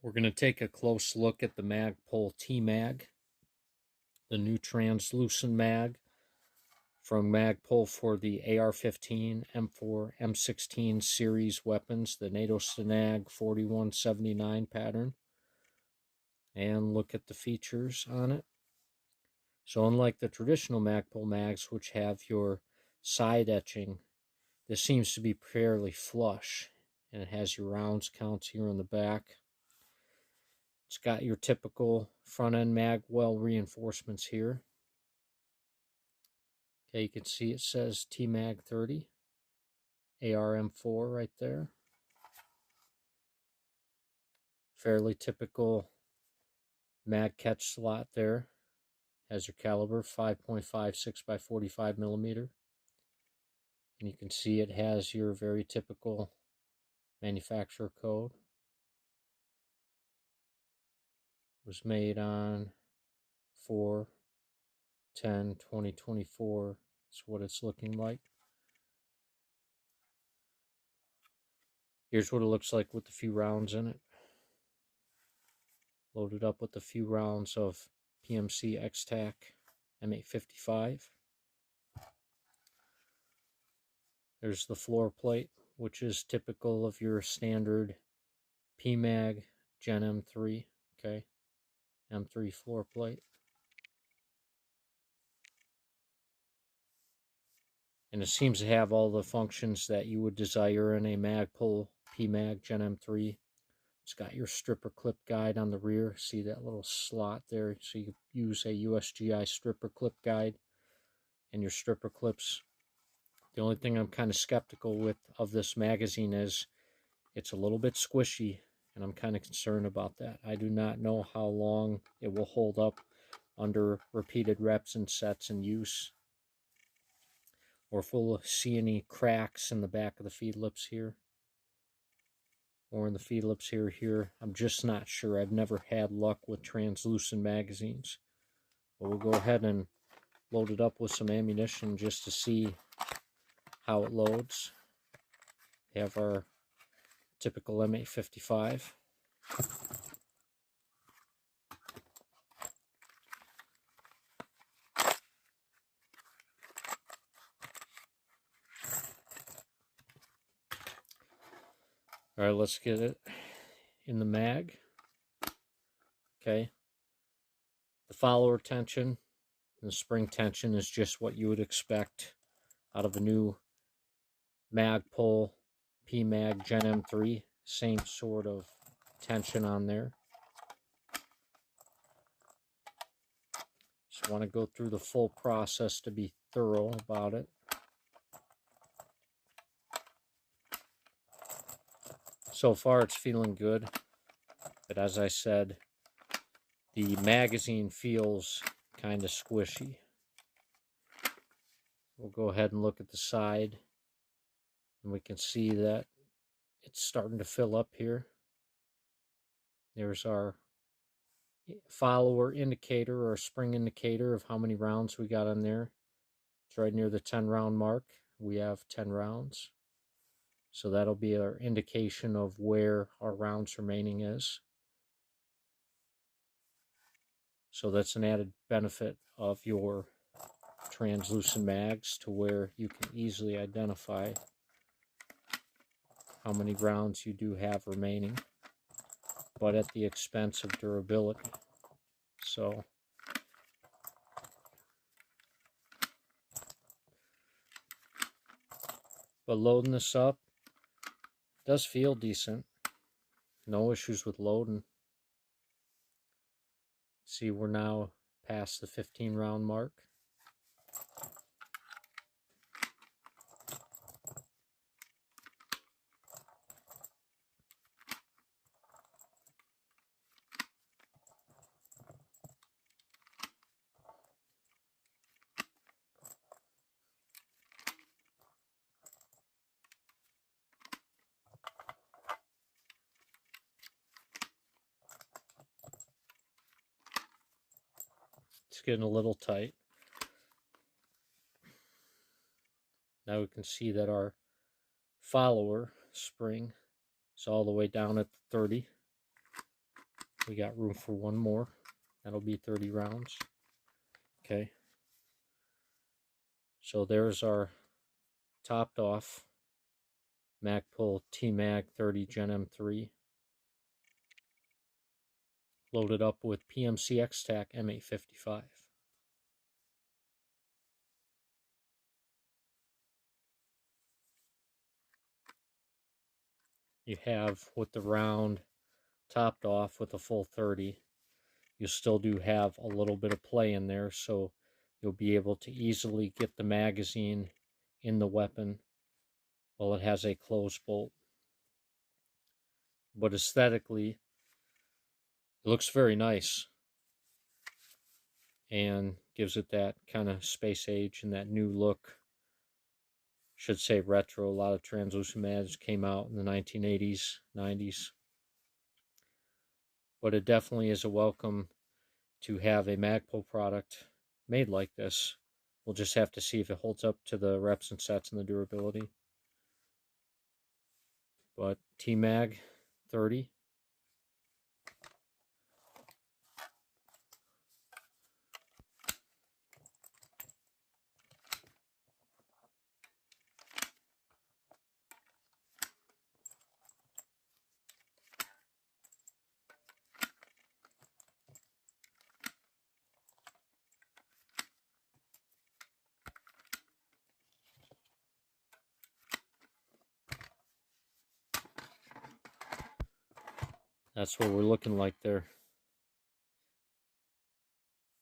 We're going to take a close look at the Magpul Tmag, the new translucent mag from Magpul for the AR-15, M4, M16 series weapons, the NATO Stanag 4179 pattern, and look at the features on it. So unlike the traditional Magpul mags, which have your side etching, this seems to be fairly flush, and it has your rounds counts here on the back. It's got your typical front end mag well reinforcements here. Okay, you can see it says Tmag 30, ARM4 right there. Fairly typical mag catch slot there. Has your caliber 5.56 by 45 millimeter. And you can see it has your very typical manufacturer code. It was made on 4/10/2024. That's what it's looking like. Here's what it looks like with a few rounds in it. Loaded up with a few rounds of PMC X-Tac M855. There's the floor plate, which is typical of your standard PMag Gen M3, okay? M3 floor plate. And it seems to have all the functions that you would desire in a Magpul PMag Gen M3. It's got your stripper clip guide on the rear. See that little slot there? So you use a USGI stripper clip guide and your stripper clips. The only thing I'm kind of skeptical with of this magazine is it's a little bit squishy, and I'm kind of concerned about that. I do not know how long it will hold up under repeated reps and sets and use, or if we'll see any cracks in the back of the feed lips here, or in the feed lips here. I'm just not sure. I've never had luck with translucent magazines. But we'll go ahead and load it up with some ammunition just to see how it loads. We have our typical M855. All right, let's get it in the mag. Okay. The follower tension and the spring tension is just what you would expect out of a new Magpul PMag Gen M3. Same sort of tension on there. Just want to go through the full process to be thorough about it. So far it's feeling good, but as I said, the magazine feels kind of squishy. We'll go ahead and look at the side, and we can see that it's starting to fill up here. There's our follower indicator or spring indicator of how many rounds we got on there. It's right near the 10 round mark. We have 10 rounds. So that'll be our indication of where our rounds remaining is. So that's an added benefit of your translucent mags, to where you can easily identify how many rounds you do have remaining, but at the expense of durability. So but loading this up does feel decent. No issues with loading. See, we're now past the 15 round mark. It's getting a little tight. Now we can see that our follower spring is all the way down at the 30. We got room for one more. That'll be 30 rounds. Okay. So there's our topped off Magpul Tmag 30 Gen M3. Loaded up with PMC X-Tac M855. You have with the round topped off with a full 30. You still do have a little bit of play in there, so you'll be able to easily get the magazine in the weapon while it has a closed bolt. But aesthetically, it looks very nice and gives it that kind of space age and that new look. Should say retro. A lot of translucent mags came out in the 1980s, 90s. But it definitely is a welcome to have a Magpul product made like this. We'll just have to see if it holds up to the reps and sets and the durability. But Tmag 30. That's what we're looking like there.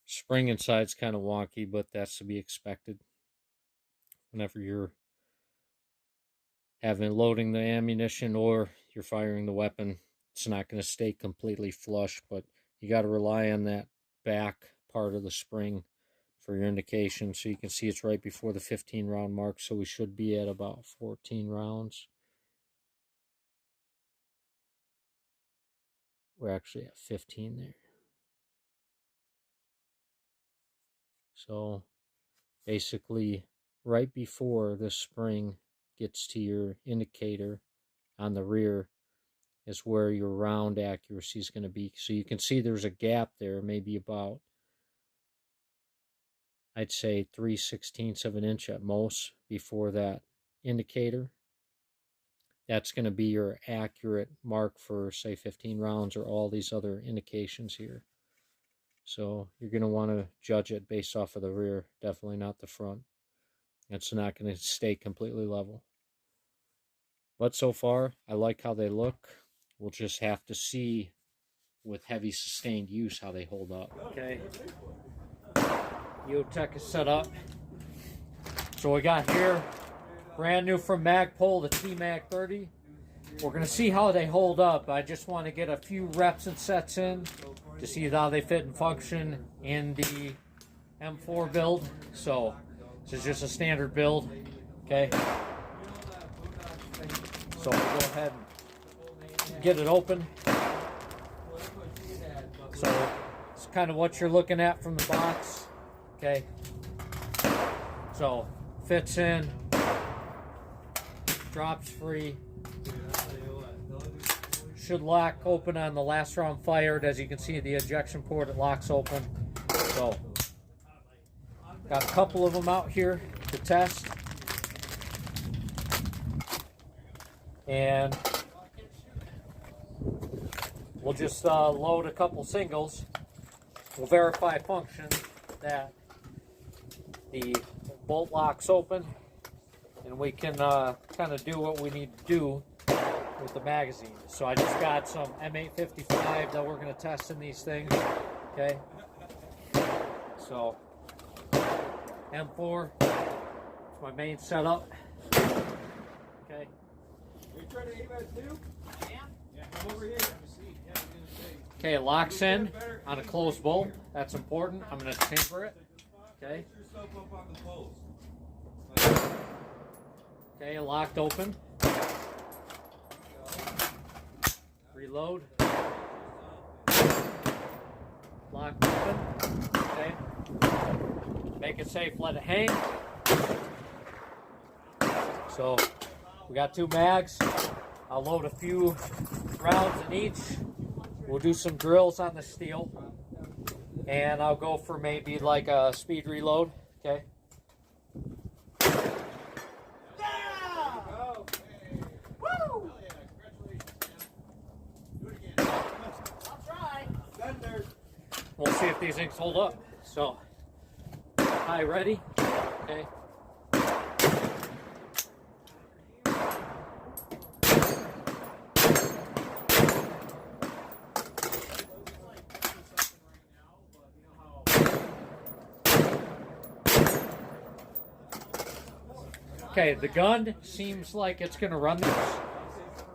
Spring inside's kind of wonky, but that's to be expected. Whenever you're loading the ammunition or you're firing the weapon, it's not going to stay completely flush, but you got to rely on that back part of the spring for your indication. So you can see it's right before the 15 round mark, so we should be at about 14 rounds. We're actually at 15 there. So basically right before the spring gets to your indicator on the rear is where your round accuracy is going to be. So you can see there's a gap there, maybe about, I'd say 3/16 of an inch at most before that indicator. That's going to be your accurate mark for, say, 15 rounds or all these other indications here. So you're going to want to judge it based off of the rear, definitely not the front. It's not going to stay completely level. But so far, I like how they look. We'll just have to see with heavy sustained use how they hold up. Okay. EOTech is set up. So we got here, brand new from Magpul, the Tmag 30. We're going to see how they hold up. I just want to get a few reps and sets in to see how they fit and function in the M4 build. So this is just a standard build. Okay. So we'll go ahead and get it open. So it's kind of what you're looking at from the box. Okay. So fits in, drops free. Should lock open on the last round fired. As you can see, the ejection port, it locks open. So got a couple of them out here to test. And we'll just load a couple singles. We'll verify function that the bolt locks open, and we can kind of do what we need to do with the magazine. So I just got some M855 that we're going to test in these things. Okay. So M4 is my main setup. Okay. Are you trying to aim at too? I am. Yeah, come over here. Okay, it locks in on a closed bolt. That's important. I'm going to chamfer it. Okay. Okay, locked open. Reload. Locked open. Okay. Make it safe, let it hang. So we got two mags. I'll load a few rounds in each. we'll do some drills on the steel, and I'll go for maybe like a speed reload. Okay. We'll see if these things hold up. So, hi, ready? Okay. Okay, the gun seems like it's going to run this,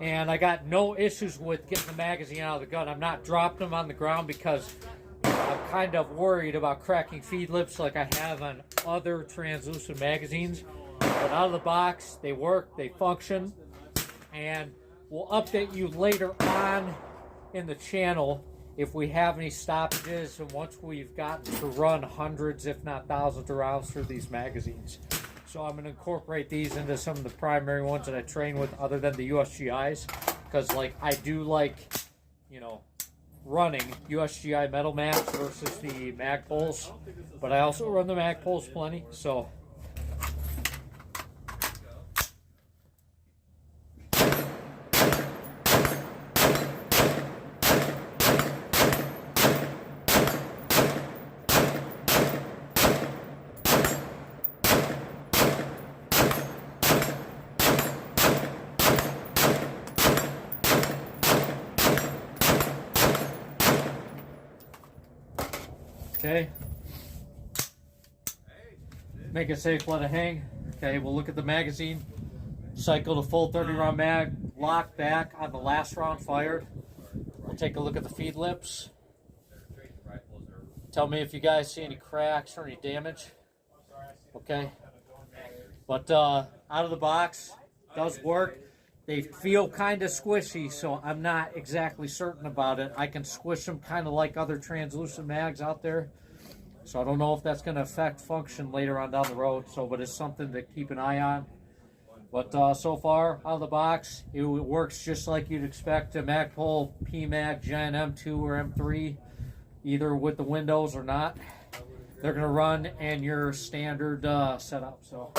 and I got no issues with getting the magazine out of the gun. I'm not dropping them on the ground because I'm kind of worried about cracking feed lips like I have on other translucent magazines. But out of the box, they work, they function, and we'll update you later on in the channel if we have any stoppages and once we've gotten to run hundreds, if not thousands of rounds through these magazines. So I'm going to incorporate these into some of the primary ones that I train with other than the USGIs, because like I do like, you know, running USGI metal mags versus the Magpuls, but I also run the Magpuls plenty. So okay, make it safe, let it hang. Okay, we'll look at the magazine, cycle the full 30 round mag, lock back on the last round fired. We'll take a look at the feed lips. Tell me if you guys see any cracks or any damage. Okay, but out of the box, does work. They feel kind of squishy, so I'm not exactly certain about it. I can squish them kind of like other translucent mags out there. So I don't know if that's going to affect function later on down the road. So, but it's something to keep an eye on. But so far, out of the box, it works just like you'd expect a Magpul Tmag Gen M2 or M3, either with the windows or not. They're going to run in your standard setup. So.